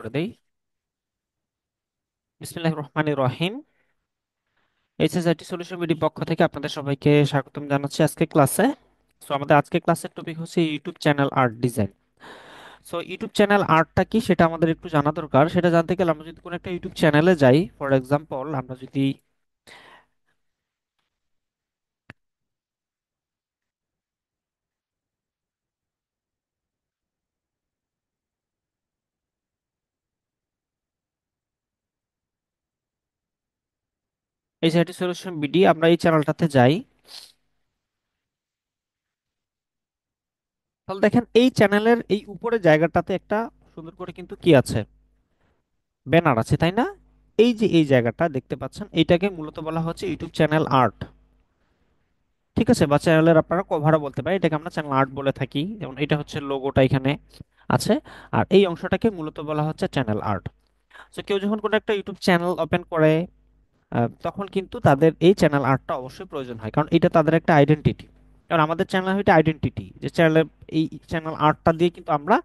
করে দেই। বিসমিল্লাহির রহমানির রহিম। এইচএসআইটি সলিউশন বিডি পক্ষ থেকে আপনাদের সবাইকে স্বাগতম জানাচ্ছি আজকে ক্লাসে। আমাদের আজকে ক্লাসের টপিক হচ্ছে YouTube channel art design. YouTube channel আর্টটা কি সেটা আমাদের একটু জানা দরকার। সেটা জানতে গেলে আমরা যদি কোনো একটা ইউটিউব চ্যানেলে যাই, ফর এক্সাম্পল আমরা যদি এইচএসআইটি সলিউশন বিডি আমরা এই চ্যানেলটাতে যাই, তাহলে দেখেন এই চ্যানেলের এই উপরের জায়গাটাতে একটা সুন্দর করে কিন্তু কি আছে, ব্যানার আছে, তাই না? এই যে এই জায়গাটা দেখতে পাচ্ছেন, এইটাকে মূলত বলা হচ্ছে ইউটিউব চ্যানেল আর্ট। ঠিক আছে, বা চ্যানেলের আপনারা কভারও বলতে পারেন, এটাকে আমরা চ্যানেল আর্ট বলে থাকি। যেমন এটা হচ্ছে লোগোটা এখানে আছে, আর এই অংশটাকে মূলত বলা হচ্ছে চ্যানেল আর্ট। কেউ যখন কোনো একটা ইউটিউব চ্যানেল ওপেন করে, তখন কিন্তু তাদের এই চ্যানেল আর্টটা অবশ্যই প্রয়োজন হয়, কারণ এটা তাদের একটা আইডেন্টিটি। কারণ আমাদের চ্যানেল হইতে আইডেন্টিটি, যে চ্যানেলের এই চ্যানেল আর্টটা দিয়ে কিন্তু আমরা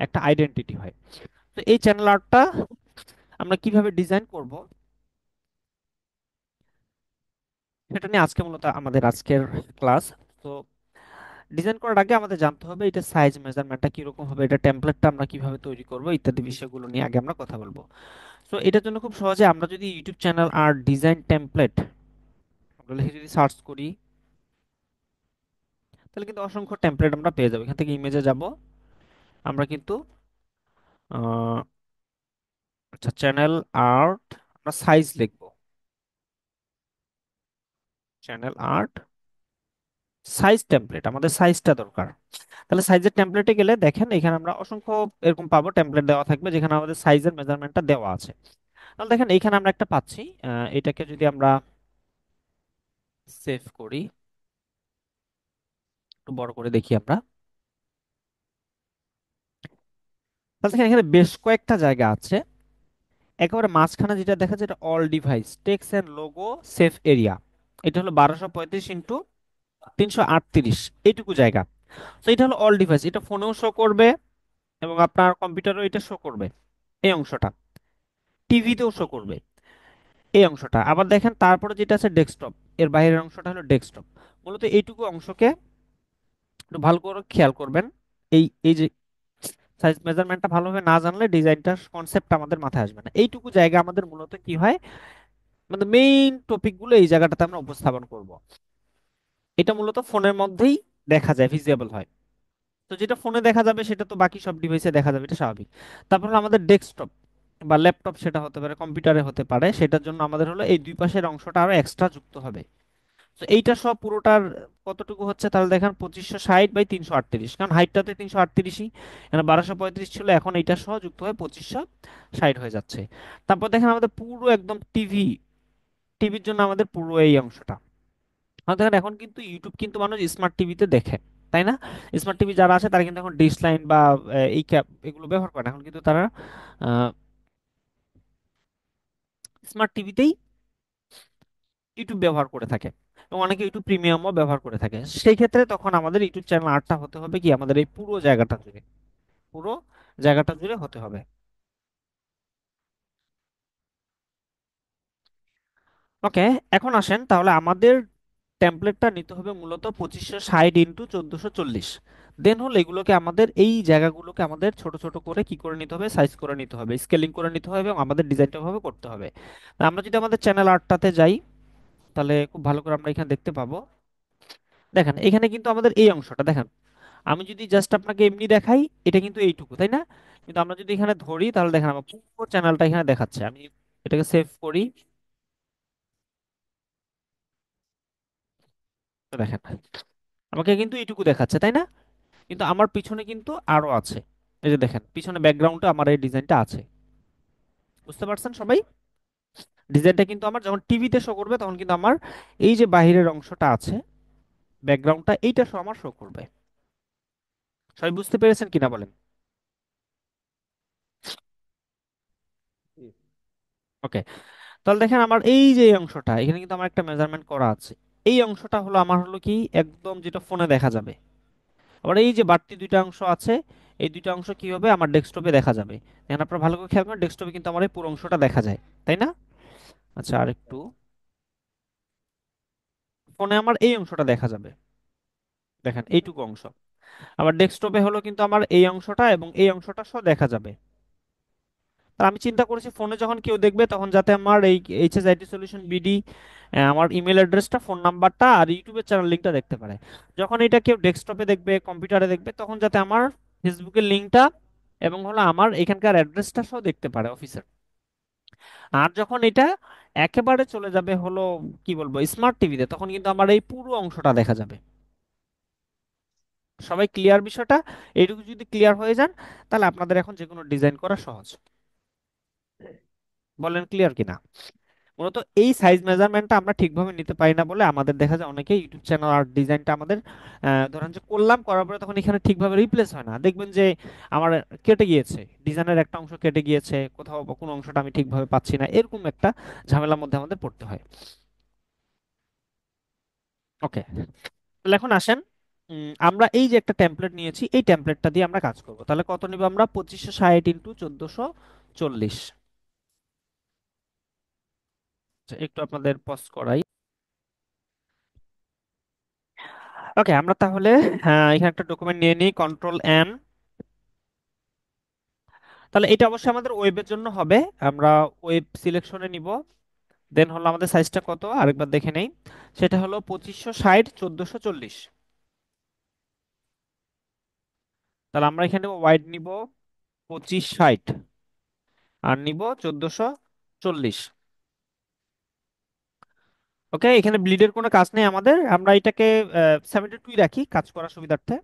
একটা আইডেন্টিটি হয়। তো এই চ্যানেল আর্টটা আমরা কিভাবে ডিজাইন করব সেটা নিয়ে আজকে মূলত আমাদের আজকের ক্লাস। তো ডিজাইন করার আগে আমাদের জানতে হবে এটা সাইজ মেজারমেন্টটা কিরকম হবে, এটা টেমপ্লেটটা আমরা কিভাবে তৈরি করব, ইত্যাদি বিষয়গুলো নিয়ে আগে আমরা কথা বলবো। এটার জন্য খুব সহজে আমরা যদি ইউটিউব চ্যানেল আর ডিজাইন টেমপ্লেট লিখে যদি সার্চ করি, তাহলে কিন্তু অসংখ্য টেমপ্লেট আমরা পেয়ে যাবো। এখান থেকে ইমেজে যাব, আমরা কিন্তু আহ, আচ্ছা চ্যানেল আর্ট, আমরা সাইজ লিখবো, চ্যানেল আর্ট সাইজ টেমপ্লেট, আমাদের সাইজটা দরকার। তাহলে সাইজের টেমপ্লেটে গেলে দেখেন এখানে আমরা অসংখ্য এরকম পাবো, টেমপ্লেট দেওয়া থাকবে যেখানে আমাদের সাইজের মেজারমেন্টটা দেওয়া আছে। তাহলে দেখেন এইখানে আমরা একটা পাচ্ছি, এটাকে যদি আমরা সেভ করি, একটু বড় করে দেখি আমরা, তাহলে দেখেন এখানে বেশ কয়েকটা জায়গা আছে। একেবারে মাঝখানে যেটা দেখা যায়, এটা all device text and logo save area. এটা হলো 1235 × 338, এইটুকু জায়গা। এটা হলো অল ডিভাইস, এটা ফোনেও শো করবে এবং আপনার কম্পিউটারও এটা শো করবে, এই অংশটা টিভিতেও শো করবে, এই অংশটা। আবার দেখেন তারপরে যেটা আছে ডেস্কটপ, এর বাইরের অংশটা হলো ডেস্কটপ। মূলত এইটুকু অংশকে একটু ভালো করে খেয়াল করবেন। এই এই যে সাইজ মেজারমেন্টটা ভালোভাবে না জানলে ডিজাইনটার কনসেপ্ট আমাদের মাথায় আসবে না। এইটুকু জায়গা আমাদের মূলত কি হয়, মানে মেইন টপিকগুলো এই জায়গাটাতে আমরা উপস্থাপন করব। এটা মূলত ফোনের মধ্যেই দেখা যায়, ভিজিবল হয়। তো যেটা ফোনে দেখা যাবে সেটা তো বাকি সব ডিভাইসে দেখা যাবে, এটা স্বাভাবিক। তারপর হলো আমাদের ডেস্কটপ বা ল্যাপটপ, সেটা হতে পারে, কম্পিউটারে হতে পারে, সেটার জন্য আমাদের হলো এই দুই পাশের অংশটা আরো এক্সট্রা যুক্ত হবে। তো এইটা সব পুরোটার কতটুকু হচ্ছে, তাহলে দেখেন 2560 × 338, কারণ হাইটটাতে 338ই, এখানে 1235 ছিল, এখন এইটা সহ যুক্ত হয়ে 2560 হয়ে যাচ্ছে। তারপর দেখেন আমাদের পুরো একদম টিভির জন্য আমাদের পুরো এই অংশটা। দেখেন এখন কিন্তু ইউটিউব কিন্তু মানুষ স্মার্ট টিভিতে দেখে, তাই না? স্মার্ট টিভি যারা আছে তারা কিন্তু এখন ডিশ লাইন বা এই ক্যাপ এগুলো ব্যবহার করে না। এখন কিন্তু তারা স্মার্ট টিভিতেই ইউটিউব ব্যবহার করে থাকে, এবং অনেকে ইউটিউব প্রিমিয়ামও ব্যবহার করে থাকে। সেই ক্ষেত্রে তখন আমাদের ইউটিউব চ্যানেল আর্টটা হতে হবে কি, আমাদের এই পুরো জায়গাটা জুড়ে হতে হবে। ওকে, এখন আসেন তাহলে আমাদের টেমপ্লেটটা নিতে হবে মূলত 2560 × 1440। দেন হলো এগুলোকে আমাদের এই জায়গাগুলোকে আমাদের ছোট ছোট করে কি করে নিতে হবে, সাইজ করে নিতে হবে, স্কেলিং করে নিতে হবে, এবং আমাদের ডিজাইনটা ভাবে করতে হবে। তা আমরা যদি আমাদের চ্যানেল আর্টটাতে যাই, তাহলে খুব ভালো করে আমরা এখানে দেখতে পাবো। দেখেন এখানে কিন্তু আমাদের এই অংশটা দেখেন, আমি যদি জাস্ট আপনাকে এমনি দেখাই, এটা কিন্তু এইটুকু, তাই না? কিন্তু আমরা যদি এখানে ধরি, তাহলে দেখেন আমার পুরো চ্যানেলটা এখানে দেখাচ্ছে। আমি এটাকে সেভ করি, তো দেখেন আমাকে কিন্তু এইটুকু দেখাচ্ছে, তাই না? কিন্তু আমার পিছনে কিন্তু আরো আছে। এই যে দেখেন পিছনে ব্যাকগ্রাউন্ডে আমার এই ডিজাইনটা আছে। বুঝতে পারছেন সবাই? ডিজাইনটা কিন্তু আমার যখন টিভিতে শো করবে, তখন কিন্তু আমার এই যে বাহিরের অংশটা আছে, ব্যাকগ্রাউন্ডটা, এইটা সব আমার শো করবে। সবাই বুঝতে পেরেছেন কিনা বলেন? ওকে, তাহলে দেখেন আমার এই যে এই অংশটা, এখানে কিন্তু আমার একটা মেজারমেন্ট করা আছে। এই অংশটা হলো আমার হলো কি, একদম যেটা ফোনে দেখা যাবে। আবার এই যে বাড়তি দুইটা অংশ আছে, এই দুইটা অংশ কি হবে আমার ডেস্কটপে দেখা যাবে। এখন আপনারা ভালো করে খেয়াল করেন, ডেস্কটপে কিন্তু আমার এই পুরো অংশটা দেখা যায়, তাই না? আচ্ছা, আর একটু, ফোনে আমার এই অংশটা দেখা যাবে, দেখেন এইটুকু অংশ। আবার ডেস্কটপে হলো কিন্তু আমার এই অংশটা এবং এই অংশটা সহ দেখা যাবে। আর আমি চিন্তা করেছি ফোনে যখন কেউ দেখবে তখন যাতে আমার এই এইচএসআইটি সলিউশন বিডি, আমার ইমেল অ্যাড্রেসটা, ফোন নাম্বারটা আর ইউটিউবের চ্যানেল লিঙ্কটা দেখতে পারে। যখন এটা কেউ ডেস্কটপে দেখবে, কম্পিউটারে দেখবে, তখন যাতে আমার ফেসবুকের লিঙ্কটা এবং হলো আমার এখানকার অ্যাড্রেসটা সহ দেখতে পারে অফিসের। আর যখন এটা একেবারে চলে যাবে হলো কি বলবো স্মার্ট টিভিতে, তখন কিন্তু আমার এই পুরো অংশটা দেখা যাবে। সবাই ক্লিয়ার বিষয়টা? এইটুকু যদি ক্লিয়ার হয়ে যান, তাহলে আপনাদের এখন যে কোনো ডিজাইন করা সহজ। বলেন ক্লিয়ার কিনা? মূলত এই সাইজ মেজারমেন্টটা আমরা ঠিকভাবে নিতে পারি না বলে আমাদের দেখা যায় অনেকে ইউটিউব চ্যানেল আর ডিজাইনটা আমাদের ধরেন যে করলাম, করার পরে তখন এখানে ঠিকভাবে রিপ্লেস হয় না, দেখবেন যে আমার কেটে গিয়েছে, ডিজাইনের একটা অংশ কেটে গিয়েছে, কোথাও বা কোনো অংশটা আমি ঠিকভাবে পাচ্ছি না, এরকম একটা ঝামেলার মধ্যে আমাদের পড়তে হয়। ওকে, তাহলে এখন আসেন, আমরা এই যে একটা টেমপ্লেট নিয়েছি, এই টেমপ্লেটটা দিয়ে আমরা কাজ করব। তাহলে কত নিব আমরা? 2560 × 1440। আচ্ছা, একটু আপনাদের পজ করাই। ওকে, আমরা তাহলে এখানে একটা ডকুমেন্ট নিয়ে নিই, কন্ট্রোল N। তাহলে এটা অবশ্যই আমাদের ওয়েবের জন্য হবে। আমরা ওয়েব সিলেকশনে নিব। দেন হলো আমাদের সাইজটা কত আরেকবার দেখে নেই, সেটা হলো 2560 × 1440। তাহলে আমরা এখানে ওয়াইড নিব 2560 আর নিব 1440। ওকে, এখানে ব্লিডের কোনো কাজ নেই আমাদের, আমরা এটাকে 72 রাখি কাজ করার সুবিধার্থে,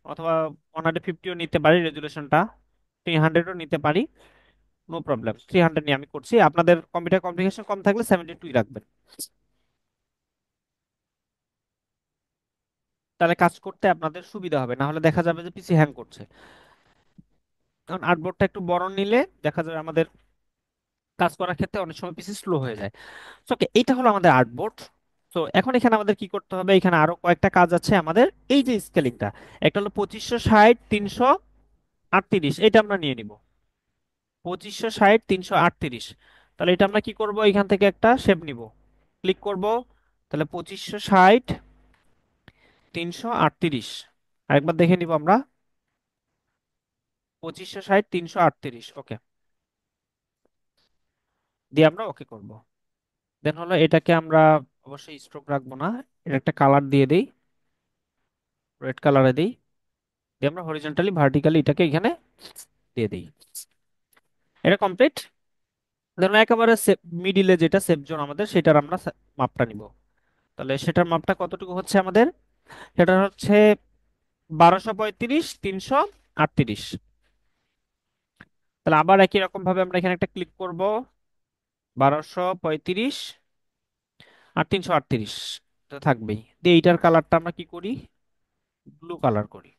অথবা 150ও নিতে পারি রেজুলেশনটা, 300ও নিতে পারি, নো প্রবলেম। 300 নিয়ে আমি করছি, আপনাদের কম্পিউটার কনফিগারেশন কম থাকলে 72 রাখবেন, তাহলে কাজ করতে আপনাদের সুবিধা হবে, না হলে দেখা যাবে যে পিসি হ্যাং করছে। কারণ আর্টবোর্ডটা একটু বড় নিলে দেখা যাবে আমাদের কাজ করার ক্ষেত্রে অনেক সময় পিসি স্লো হয়ে যায়। ওকে, এইটা হলো আমাদের আর্টবোর্ড। তো এখন এখানে আমাদের কি করতে হবে, এখানে আরো কয়েকটা কাজ আছে আমাদের। এই যে স্কেলিংটা, একটা হলো 2560 × 338, এটা আমরা নিয়ে নিব, 2560 × 338। তাহলে এটা আমরা কি করব, এখান থেকে একটা শেপ নিব, ক্লিক করব, তাহলে 2560 × 338। আরেকবার দেখে নিব আমরা, 2560 × 338, ওকে, দিয়ে আমরা ওকে করব। দেন হলো এটাকে আমরা অবশ্যই স্ট্রোক রাখবো না, এটা একটা কালার দিয়ে দেই, রেড কালারে দিই, দিয়ে আমরা হরিজন্টালি ভার্টিক্যালি এটাকে এখানে দিয়ে দিই। এটা কমপ্লিট। দেন একেবারে মিডিলে যেটা সেফ জোন আমাদের, সেটার আমরা মাপটা নিব। তাহলে সেটার মাপটা কতটুকু হচ্ছে আমাদের? সেটা হচ্ছে 1235 × 338। তাহলে আবার একই রকম ভাবে আমরা এখানে একটা ক্লিক করব, 1235 × 338, তো থাকবেই। দিয়ে এইটার কালারটা আমরা কি করি, ব্লু কালার করি।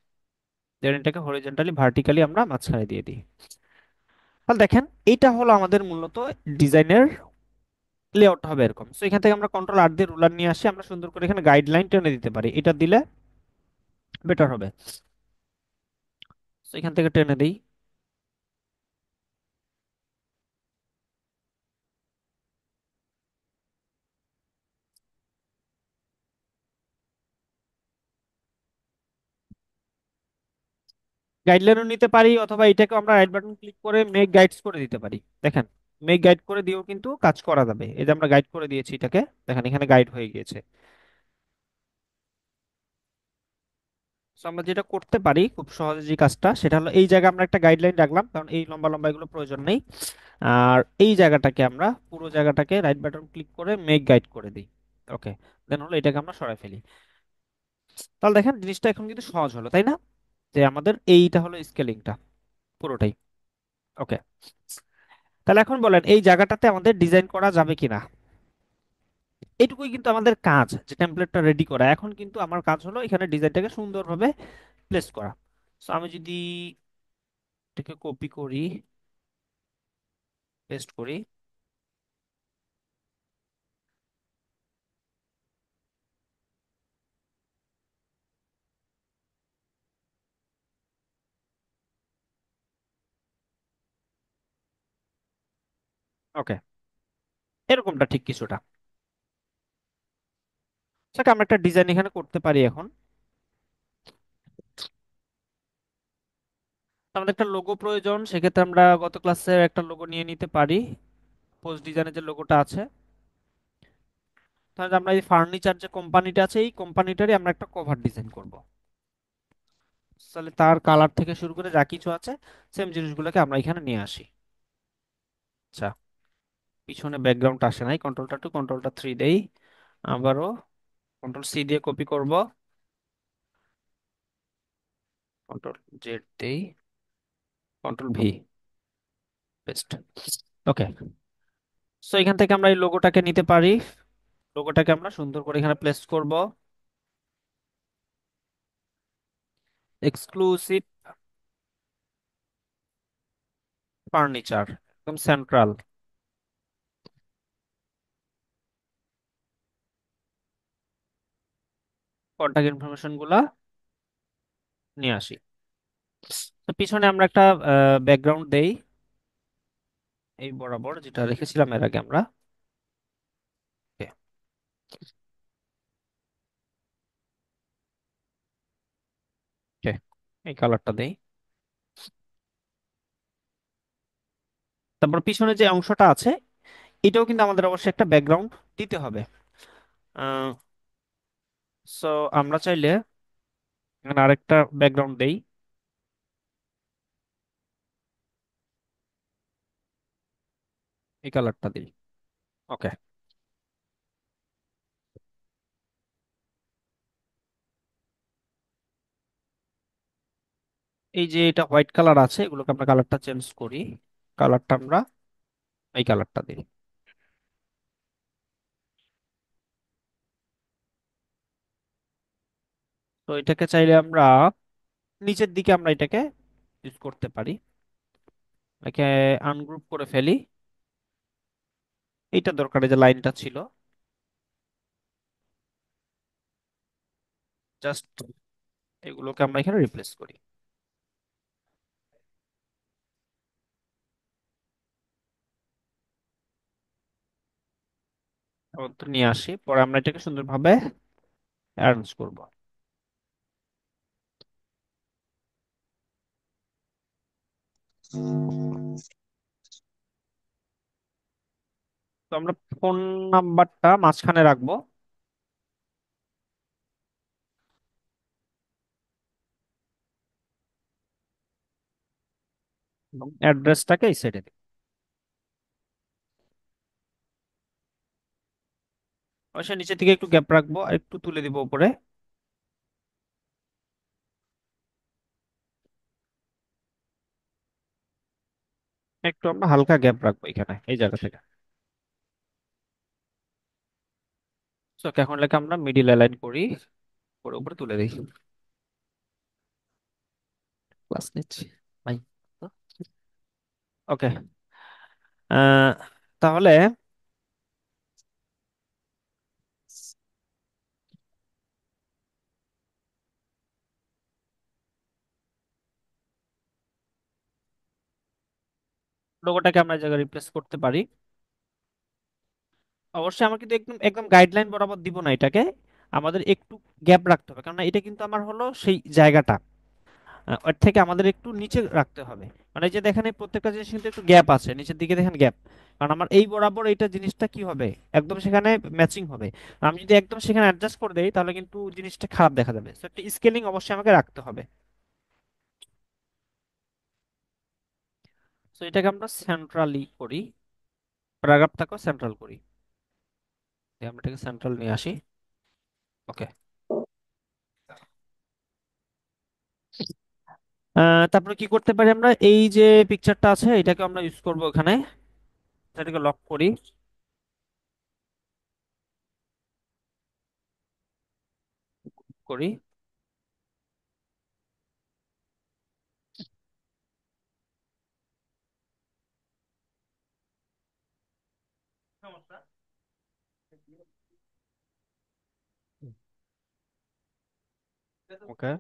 দেন এটাকে হরিজন্টালি ভার্টিক্যালি আমরা মাঝখানে দিয়ে দিই। তাহলে দেখেন এইটা হলো আমাদের মূলত ডিজাইনের লেআউট হবে এরকম। সো এখান থেকে আমরা কন্ট্রোল R দিয়ে রুলার নিয়ে আসি, আমরা সুন্দর করে এখানে গাইডলাইন টেনে দিতে পারি, এটা দিলে বেটার হবে। সো এখান থেকে টেনে দিই। গাইডলাইনও নিতে পারি, অথবা এটাকে আমরা রাইট বাটন ক্লিক করে মেক গাইডস করে দিতে পারি। দেখেন, মেক গাইড করে দিয়েও কিন্তু কাজ করা যাবে। এই যে আমরা গাইড করে দিয়েছি এটাকে, দেখেন এখানে গাইড হয়ে গিয়েছে। সো আমরা যেটা করতে পারি খুব সহজে, যে কাজটা সেটা হলো, এই জায়গায় আমরা একটা গাইডলাইন রাখলাম, কারণ এই লম্বা লম্বা এগুলো প্রয়োজন নেই। আর এই জায়গাটাকে আমরা, পুরো জায়গাটাকে রাইট বাটন ক্লিক করে মেক গাইড করে দিই। ওকে, দেন হলো এটাকে আমরা সরাই ফেলি। তাহলে দেখেন জিনিসটা এখন কিন্তু সহজ হলো, তাই না? যে আমাদের এইটা হলো স্কেলিংটা পুরোটাই। ওকে, তাহলে এখন বলেন এই জায়গাটাতে আমাদের ডিজাইন করা যাবে কিনা। এইটুকুই কিন্তু আমাদের কাজ, যে টেমপ্লেটটা রেডি করা। এখন কিন্তু আমার কাজ হলো এখানে ডিজাইনটাকে সুন্দরভাবে প্লেস করা। সো আমি যদি এটাকে কপি করি, পেস্ট করি, ওকে, এরকমটা ঠিক কিছুটা। সেটা আমরা একটা ডিজাইন এখানে করতে পারি এখন। আমাদের একটা লোগো প্রয়োজন, সেক্ষেত্রে আমরা গত ক্লাসে একটা লোগো নিয়ে নিতে পারি। পোস্ট ডিজাইনের যে লোগোটা আছে, তাহলে আমরা এই ফার্নিচার যে কোম্পানিটা আছে এই কোম্পানিটারই আমরা একটা কভার ডিজাইন করব। তাহলে তার কালার থেকে শুরু করে যা কিছু আছে সেম জিনিসগুলোকে আমরা এখানে নিয়ে আসি। আচ্ছা, পিছনে ব্যাকগ্রাউন্ড আসে নাই, কন্ট্রোলটা 3 দেই, আবারও কন্ট্রোল C দিয়ে কপি করব, কন্ট্রোল Z দেই, কন্ট্রোল V, পেস্ট। ওকে, সো এখান থেকে আমরা এই লোগোটাকে নিতে পারি। লোগোটাকে আমরা সুন্দর করে এখানে প্লেস করব। এক্সক্লুসিভ ফার্নিচার, একদম সেন্ট্রাল। কন্টাক্ট ইনফরমেশন গুলা নিয়ে আসি। তো পিছনে আমরা একটা ব্যাকগ্রাউন্ড দেই, এই বরাবর যেটা রেখেছিলাম এর আগে আমরা। ওকে, ওকে, এই কালারটা দেই। তারপর পিছনে যে অংশটা আছে এটাও কিন্তু আমাদের অবশ্যই একটা ব্যাকগ্রাউন্ড দিতে হবে। সো আমরা চাইলে এখানে আরেকটা ব্যাকগ্রাউন্ড দেই, এই কালারটা দিই। ওকে, এই যে এটা হোয়াইট কালার আছে এগুলোকে আমরা কালারটা চেঞ্জ করি, কালারটা আমরা এই কালারটা দিই। তো এটাকে চাইলে আমরা নিচের দিকে আমরা এটাকে ইউজ করতে পারি। একে আনগ্রুপ করে ফেলি, এইটা দরকার, এই যে লাইনটা ছিল, জাস্ট এগুলোকে আমরা এখানে রিপ্লেস করি। আবার তো নিয়ে আসি, পরে আমরা এটাকে সুন্দরভাবে অ্যারেঞ্জ করব। তো আমরা ফোন নাম্বারটা মাঝখানে রাখবো এবং অ্যাড্রেসটাকে এই সাইডে দিব। অবশ্যই নিচের দিকে একটু গ্যাপ রাখবো আর একটু তুলে দিব উপরে, একটু আমরা হালকা গ্যাপ রাখবো এখানে এই জায়গা থেকে। তো এখন লেখা আমরা মিডিল অ্যালাইন করি, করে উপরে তুলে দিই। ক্লাস নিচ্ছি ভাই। ওকে, তাহলে লোগোটাকে আমরা এই জায়গায় রিপ্লেস করতে পারি। অবশ্যই আমরা কিন্তু একদম একদম গাইডলাইন বরাবর দিব না এটাকে, আমাদের একটু গ্যাপ রাখতে হবে, কারণ এটা কিন্তু আমার হলো সেই জায়গাটা, ওর থেকে আমাদের একটু নিচে রাখতে হবে। মানে এই যে দেখেন এই প্রত্যেকটা জিনিস কিন্তু একটু গ্যাপ আছে, নিচের দিকে দেখেন গ্যাপ, কারণ আমার এই বরাবর এইটা জিনিসটা কি হবে, একদম সেখানে ম্যাচিং হবে। আর আমি যদি একদম সেখানে অ্যাডজাস্ট করে দেই তাহলে কিন্তু জিনিসটা খারাপ দেখা যাবে, তো একটা স্কেলিং অবশ্যই আমাকে রাখতে হবে। তো এটাকে আমরা সেন্ট্রালি করি, প্যারাগ্রাফটাকেও সেন্ট্রাল করি, আমরা এটাকে সেন্ট্রাল নিয়ে আসি। ওকে, তারপরে কি করতে পারি, আমরা এই যে পিকচারটা আছে এটাকে আমরা ইউজ করব এখানে, এটাকে লক করি, করি। ওকে,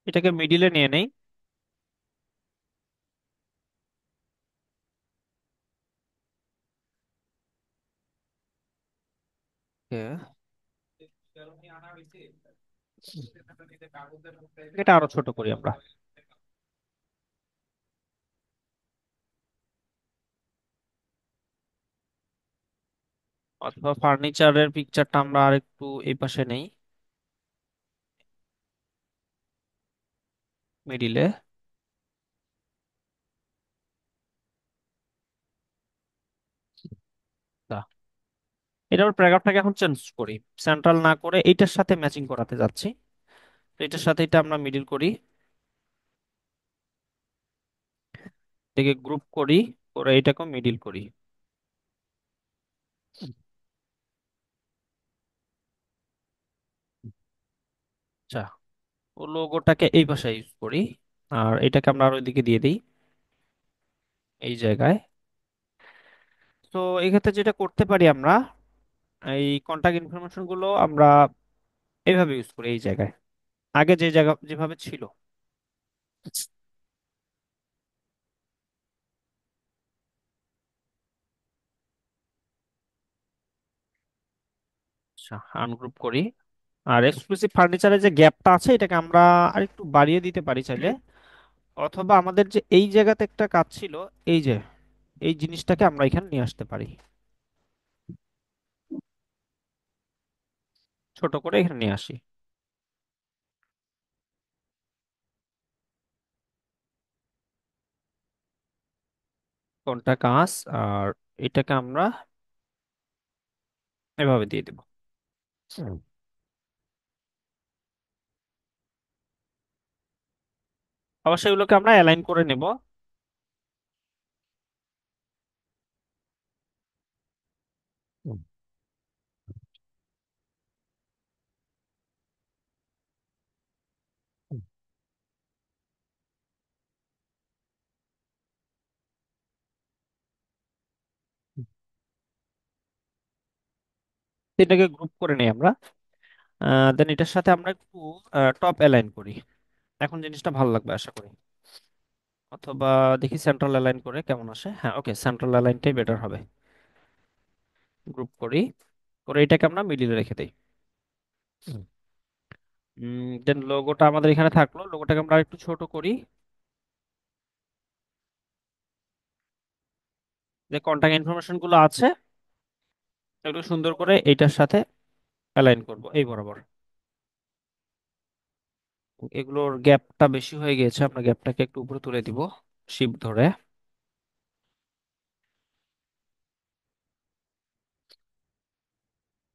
এটাকে মিডিলে নিয়ে নেই। Okay, এটা আরো ছোট করি আমরা। অথবা ফার্নিচারের পিকচারটা আমরা আর একটু এই পাশে নেই, মিডিলে। এটার প্যারাগ্রাফটাকে এখন চেঞ্জ করি, সেন্ট্রাল না করে এইটার সাথে ম্যাচিং করাতে যাচ্ছি। তো এটার সাথে এটা আমরা মিডিল করি, এটাকে গ্রুপ করি, করে এটাকে মিডিল করি। আচ্ছা, ও লোগোটাকে এই পাশে ইউজ করি, আর এটাকে আমরা আর ওইদিকে দিয়ে দিই, এই জায়গায়। তো এক্ষেত্রে যেটা করতে পারি আমরা, এই কন্টাক্ট ইনফরমেশন গুলো আমরা এইভাবে ইউজ করি এই জায়গায়, আগে যে জায়গা যেভাবে ছিল। আচ্ছা, আনগ্রুপ করি। আর এক্সক্লুসিভ ফার্নিচারের যে গ্যাপটা আছে এটাকে আমরা আরেকটু বাড়িয়ে দিতে পারি চাইলে। অথবা আমাদের যে এই জায়গাতে একটা কাজ ছিল, এই যে এই জিনিসটাকে আমরা এখানে নিয়ে আসতে পারি, ছোট করে এখানে নিয়ে আসি। কোনটা কাজ, আর এটাকে আমরা এভাবে দিয়ে দেবো। হুম। অবশ্যই এগুলোকে আমরা অ্যালাইন করে নেব। হুম। হুম। এটাকে গ্রুপ করে নেই আমরা। দেন এটার সাথে আমরা একটু টপ অ্যালাইন করি, এখন জিনিসটা ভালো লাগবে আশা করি। অথবা দেখি সেন্ট্রাল অ্যালাইন করে কেমন আসে। হ্যাঁ, ওকে, সেন্ট্রাল অ্যালাইনটাই বেটার হবে। গ্রুপ করি, করে এটাকে আমরা মিডিলে রেখে দিই। দেন লোগোটা আমাদের এখানে থাকলো, লোগোটাকে আমরা একটু ছোট করি, যে কন্ট্যাক্ট ইনফরমেশন গুলো আছে একটু সুন্দর করে এইটার সাথে অ্যালাইন করব এই বরাবর। এগুলোর গ্যাপটা বেশি হয়ে গিয়েছে, আমরা গ্যাপটাকে একটু উপরে তুলে দিব, শিফট ধরে।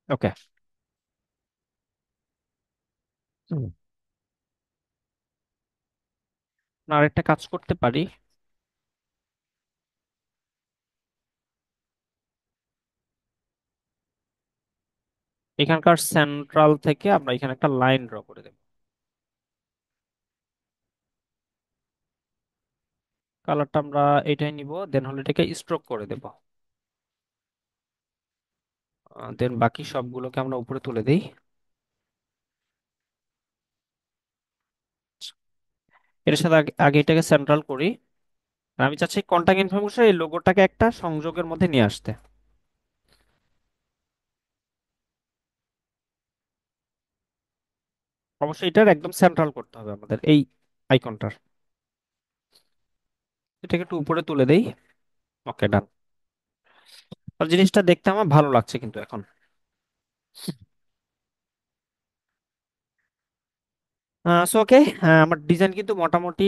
ওকে। আরেকটা কাজ করতে পারি, এখানকার সেন্ট্রাল থেকে আমরা এখানে একটা লাইন ড্র করে দেব। কালারটা আমরা এটাই নিব, দেন হলে এটাকে স্ট্রোক করে দেব। দেন বাকি সবগুলোকে আমরা উপরে তুলে দিই। এর সাথে আগে আগে এটাকে সেন্ট্রাল করি। আর আমি চাচ্ছি কন্টাক্ট ইনফরমেশন এই লোগোটাকে একটা সংযোগের মধ্যে নিয়ে আসতে। অবশ্যই এটার একদম সেন্ট্রাল করতে হবে আমাদের এই আইকনটার। এটাকে একটু উপরে তুলে দেই। ওকে, ডান। আর জিনিসটা দেখতে আমার ভালো লাগছে কিন্তু এখন। সো ওকে, আমার ডিজাইন কিন্তু মোটামুটি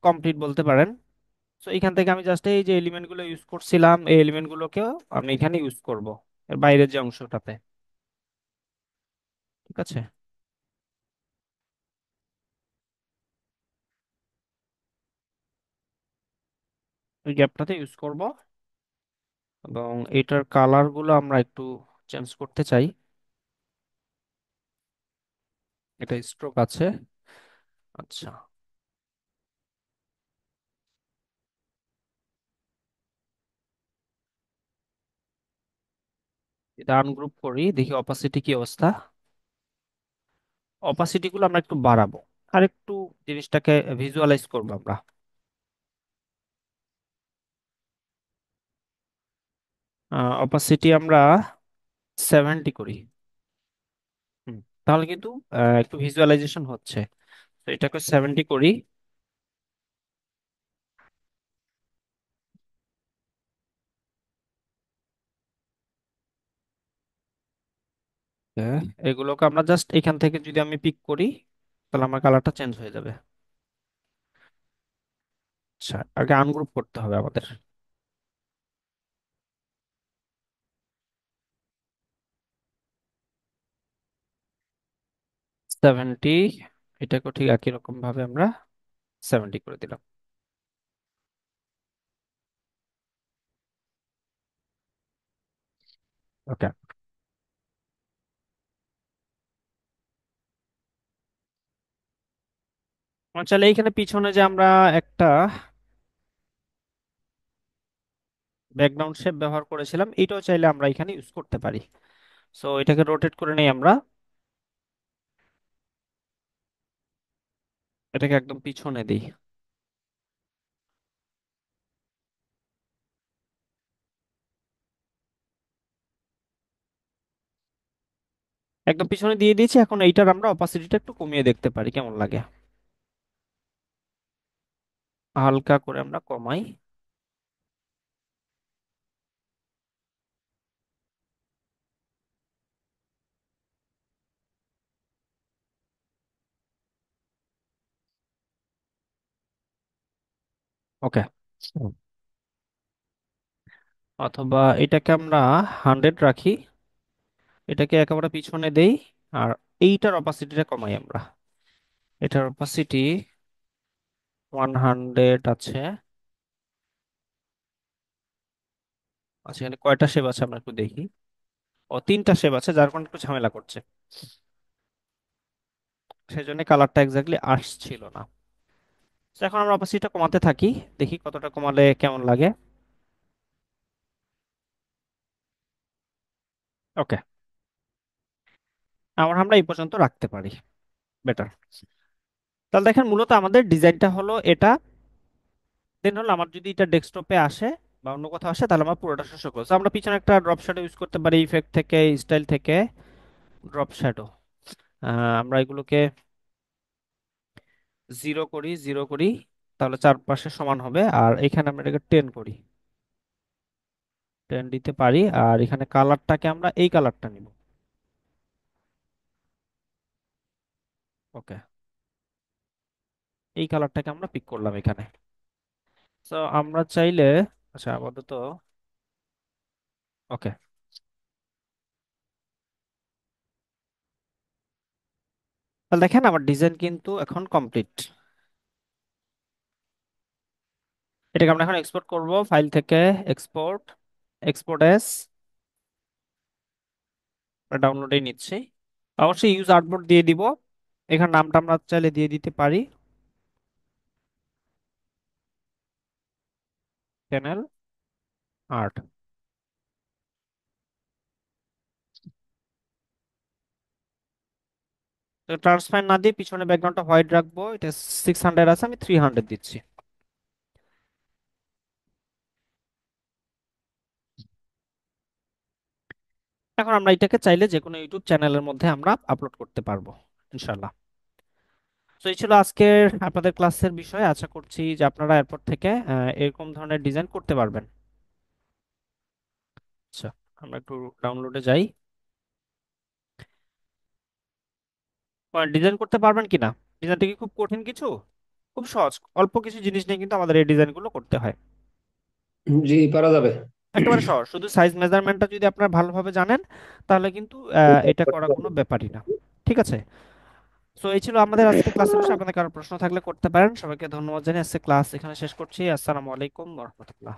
কমপ্লিট বলতে পারেন। সো এখান থেকে আমি জাস্ট এই যে এলিমেন্ট গুলো ইউজ করছিলাম, এই এলিমেন্ট গুলোকেও আমি এখানে ইউজ করব, এর বাইরের যে অংশটাতে। ঠিক আছে, এই গ্যাপটাতে ইউজ করব। এবং এটার কালার গুলো আমরা একটু চেঞ্জ করতে চাই। এটা স্ট্রোক আছে। আচ্ছা, এটা আনগ্রুপ করি, দেখি অপাসিটি কি অবস্থা। অপাসিটি গুলো আমরা একটু বাড়াবো, আর একটু জিনিসটাকে ভিজুয়ালাইজ করবো আমরা। অপাসিটি আমরা 70 করি। হুম, তাহলে কিন্তু একটু ভিজুয়ালাইজেশন হচ্ছে। তো এটাকে 70 করি। এগুলোকে আমরা জাস্ট এখান থেকে যদি আমি পিক করি, তাহলে আমার কালারটা চেঞ্জ হয়ে যাবে। আচ্ছা, আগে আনগ্রুপ করতে হবে আমাদের। 70, এটাকে ঠিক একই রকম ভাবে আমরা 70 করে দিলাম। ওকে। চাইলে এইখানে পিছনে যে আমরা একটা ব্যাকগ্রাউন্ড শেপ ব্যবহার করেছিলাম, এটাও চাইলে আমরা এখানে ইউজ করতে পারি। সো এটাকে রোটেট করে নেই আমরা, এটাকে একদম পিছনে দিই। একদম পিছনে দিয়ে দিয়েছি। এখন এইটার আমরা অপাসিটিটা একটু কমিয়ে দেখতে পারি কেমন লাগে। হালকা করে আমরা কমাই। ওকে। অথবা এটাকে আমরা 100 রাখি, এটাকে একেবারে পিছনে দেই। আর এইটার অপাসিটিটা কমাই আমরা। এটার অপাসিটি 100 আছে। আচ্ছা, এখানে কয়টা শেপ আছে আমরা একটু দেখি। ও, তিনটা শেপ আছে, যার কারণে একটু ঝামেলা করছে। সেই জন্য কালারটা এক্স্যাক্টলি আসছিল না। তো এখন আমরা অপাসিটিটা কমাতে থাকি, দেখি কতটা কমালে কেমন লাগে। ওকে, আমরা এই পর্যন্ত রাখতে পারি। বেটার। তাহলে দেখেন, মূলত আমাদের ডিজাইনটা হলো এটা। দেন হলো আমার যদি এটা ডেস্কটপে আসে বা অন্য কোথাও আসে, তাহলে আমার পুরোটা শো করছে। আমরা পিছনে একটা ড্রপ শ্যাডো ইউজ করতে পারি, ইফেক্ট থেকে, স্টাইল থেকে, ড্রপ শ্যাডো। আমরা এগুলোকে 0 করি, 0 করি, তাহলে চারপাশে সমান হবে। আর এখানে আমরা এটাকে 10 করি, 10 দিতে পারি। আর এখানে কালারটাকে আমরা এই কালারটা নিব। ওকে, এই কালারটাকে আমরা পিক করলাম এখানে। তো আমরা চাইলে, আচ্ছা আপাতত, ওকে, তাহলে দেখেন আমার ডিজাইন কিন্তু এখন কমপ্লিট। এটাকে আমরা এখন এক্সপোর্ট করব ফাইল থেকে। এক্সপোর্ট, এক্সপোর্ট এস, ডাউনলোডে নিচ্ছি। অবশ্যই ইউজ আর্টবোর্ড দিয়ে দিব। এখানে নামটা আমরা চাইলে দিয়ে দিতে পারি, চ্যানেল আর্ট। ট্রান্সপারেন্ট না দিয়ে পিছনে ব্যাকগ্রাউন্ডটা হোয়াইট রাখবো। এটা 600 আছে, আমি 300 দিচ্ছি। এখন আমরা এটাকে চাইলে যে কোনো ইউটিউব চ্যানেলের মধ্যে আমরা আপলোড করতে পারবো, ইনশাল্লাহ। তো এই ছিল আজকের আপনাদের ক্লাসের বিষয়। আশা করছি যে আপনারা এরপর থেকে এরকম ধরনের ডিজাইন করতে পারবেন। আচ্ছা, আমরা একটু ডাউনলোডে যাই। ডিজাইন করতে পারবেন কিনা? ডিজাইনটা কি খুব কঠিন কিছু? খুব সহজ, অল্প কিছু জিনিস নিয়ে কিন্তু আমাদের এই ডিজাইনগুলো করতে হয়। জি, পারা যাবে। একেবারে সহজ, শুধু সাইজ মেজারমেন্টটা যদি আপনারা ভালোভাবে জানেন, তাহলে কিন্তু এটা করা কোনো ব্যাপারই না। ঠিক আছে। সো এই ছিল আমাদের আজকে ক্লাসের বিষয়। আপনাদের কারো প্রশ্ন থাকলে করতে পারেন। সবাইকে ধন্যবাদ জানিয়ে আজকে ক্লাস এখানে শেষ করছি। আসসালামু আলাইকুম ওয়া রাহমাতুল্লাহ।